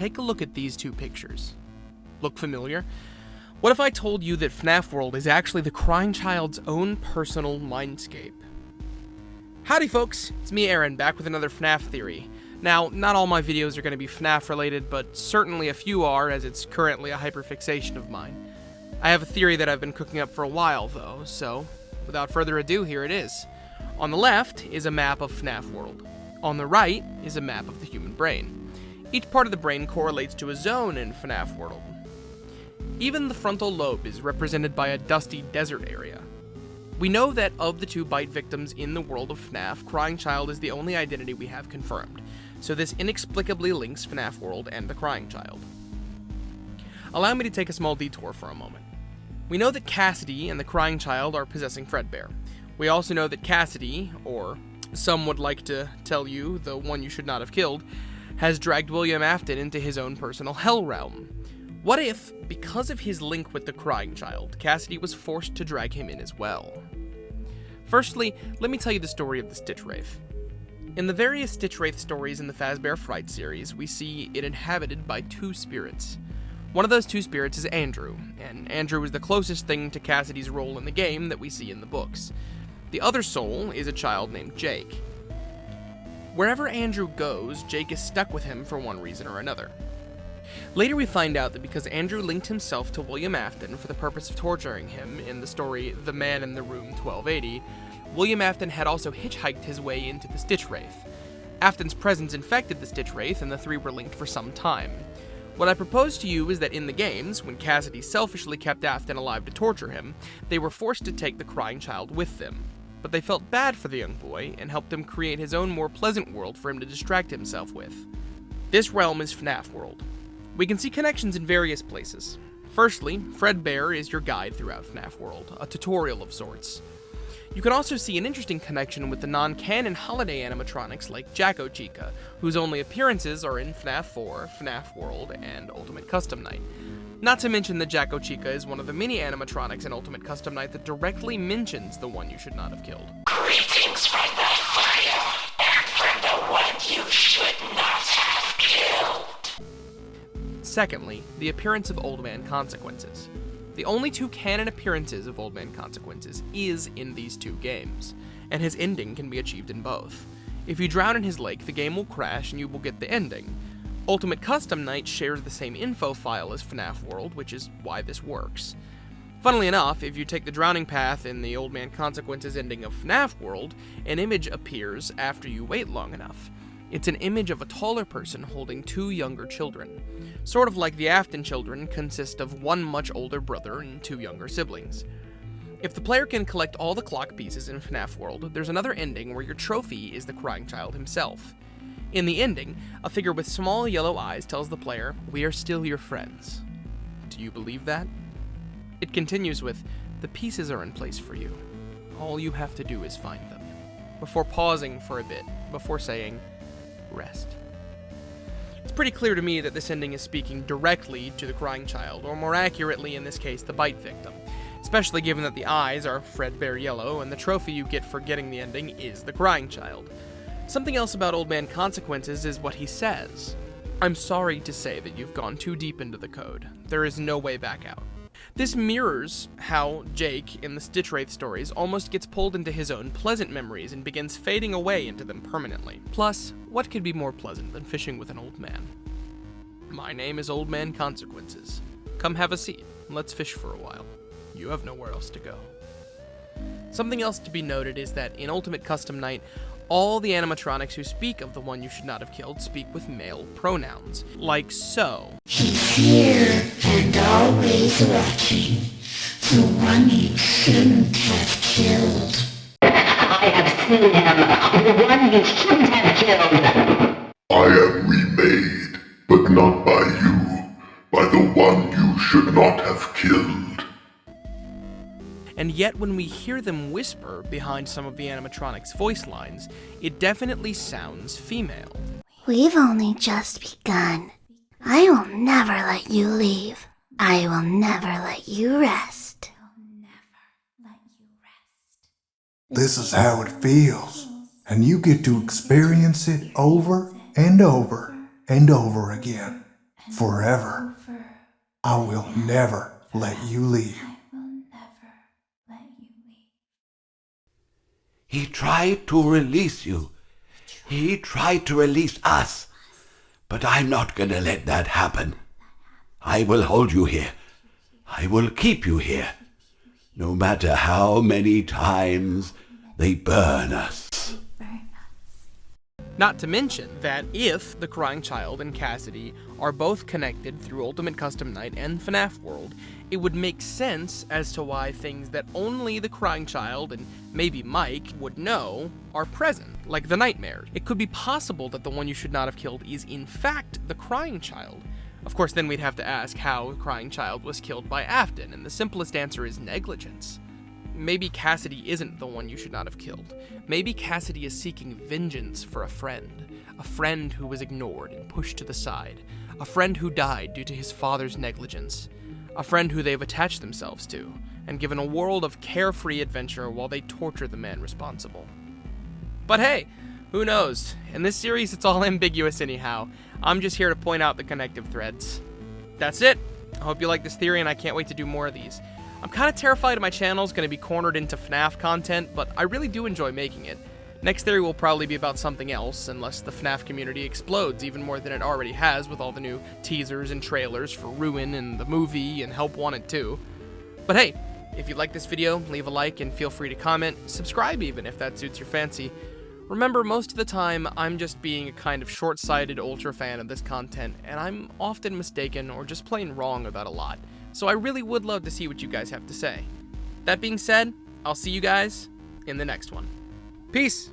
take a look at these two pictures. Look familiar? What if I told you that FNAF World is actually the crying child's own personal mindscape? Howdy folks, it's me Aaron, back with another FNAF theory. Now, not all my videos are going to be FNAF related, but certainly a few are, as it's currently a hyperfixation of mine. I have a theory that I've been cooking up for a while though, so without further ado, here it is. On the left is a map of FNAF World. On the right is a map of the human brain. Each part of the brain correlates to a zone in FNAF World. Even the frontal lobe is represented by a dusty desert area. We know that of the two bite victims in the world of FNAF, Crying Child is the only identity we have confirmed, so this inexplicably links FNAF World and the Crying Child. Allow me to take a small detour for a moment. We know that Cassidy and the Crying Child are possessing Fredbear. We also know that Cassidy, or some would like to tell you, the one you should not have killed, has dragged William Afton into his own personal hell realm. What if, because of his link with the Crying Child, Cassidy was forced to drag him in as well? Firstly, let me tell you the story of the Stitch Wraith. In the various Stitch Wraith stories in the Fazbear Fright series, we see it inhabited by two spirits. One of those two spirits is Andrew, and Andrew is the closest thing to Cassidy's role in the game that we see in the books. The other soul is a child named Jake. Wherever Andrew goes, Jake is stuck with him for one reason or another. Later we find out that because Andrew linked himself to William Afton for the purpose of torturing him in the story The Man in the Room 1280, William Afton had also hitchhiked his way into the Stitch Wraith. Afton's presence infected the Stitch Wraith, and the three were linked for some time. What I propose to you is that in the games, when Cassidy selfishly kept Afton alive to torture him, they were forced to take the Crying Child with them. But they felt bad for the young boy and helped him create his own more pleasant world for him to distract himself with. This realm is FNAF World. We can see connections in various places. Firstly, Fredbear is your guide throughout FNAF World, a tutorial of sorts. You can also see an interesting connection with the non-canon holiday animatronics like Jacko Chica, whose only appearances are in FNAF 4, FNAF World, and Ultimate Custom Night. Not to mention that Jacko Chica is one of the mini animatronics in Ultimate Custom Night that directly mentions the one you should not have killed. Greetings from the fire, and from the one you should not have killed. Secondly, the appearance of Old Man Consequences. The only two canon appearances of Old Man Consequences is in these two games, and his ending can be achieved in both. If you drown in his lake, the game will crash and you will get the ending. Ultimate Custom Night shares the same info file as FNAF World, which is why this works. Funnily enough, if you take the drowning path in the Old Man Consequences ending of FNAF World, an image appears after you wait long enough. It's an image of a taller person holding two younger children. Sort of like the Afton children consist of one much older brother and two younger siblings. If the player can collect all the clock pieces in FNAF World, there's another ending where your trophy is the Crying Child himself. In the ending, a figure with small yellow eyes tells the player, "We are still your friends." Do you believe that? It continues with, "The pieces are in place for you. All you have to do is find them," before pausing for a bit, before saying, "Rest." It's pretty clear to me that this ending is speaking directly to the Crying Child, or more accurately in this case, the bite victim, especially given that the eyes are Fredbear yellow and the trophy you get for getting the ending is the Crying Child. Something else about Old Man Consequences is what he says. "I'm sorry to say that you've gone too deep into the code. There is no way back out." This mirrors how Jake, in the Stitch Wraith stories, almost gets pulled into his own pleasant memories and begins fading away into them permanently. Plus, what could be more pleasant than fishing with an old man? My name is Old Man Consequences. Come have a seat. Let's fish for a while. You have nowhere else to go. Something else to be noted is that in Ultimate Custom Night, all the animatronics who speak of the one you should not have killed speak with male pronouns, like so. He's here and always watching, the one you shouldn't have killed. I have seen him, the one you shouldn't have killed. I am remade, but not by you, by the one you should not have killed. And yet when we hear them whisper behind some of the animatronics' voice lines, it definitely sounds female. We've only just begun. I will never let you leave. I will never let you rest. This is how it feels, and you get to experience it over and over and over again. forever. I will never let you leave. He tried to release you. He tried to release us. But I'm not gonna let that happen. I will hold you here. I will keep you here. No matter how many times they burn us. Not to mention that if the Crying Child and Cassidy are both connected through Ultimate Custom Night and FNAF World, it would make sense as to why things that only the Crying Child and maybe Mike would know are present, like the nightmares. It could be possible that the one you should not have killed is in fact the Crying Child. Of course, then we'd have to ask how the Crying Child was killed by Afton, and the simplest answer is negligence. Maybe Cassidy isn't the one you should not have killed. Maybe Cassidy is seeking vengeance for a friend who was ignored and pushed to the side, a friend who died due to his father's negligence, a friend who they've attached themselves to, and given a world of carefree adventure while they torture the man responsible. But hey, who knows? In this series, it's all ambiguous anyhow. I'm just here to point out the connective threads. That's it. I hope you like this theory, and I can't wait to do more of these. I'm kind of terrified my channel's going to be cornered into FNAF content, but I really do enjoy making it. Next theory will probably be about something else, unless the FNAF community explodes even more than it already has with all the new teasers and trailers for Ruin and the movie and Help Wanted 2. But hey, if you like this video, leave a like and feel free to comment, subscribe even if that suits your fancy. Remember, most of the time, I'm just being a kind of short-sighted ultra fan of this content, and I'm often mistaken or just plain wrong about a lot. So I really would love to see what you guys have to say. That being said, I'll see you guys in the next one. Peace!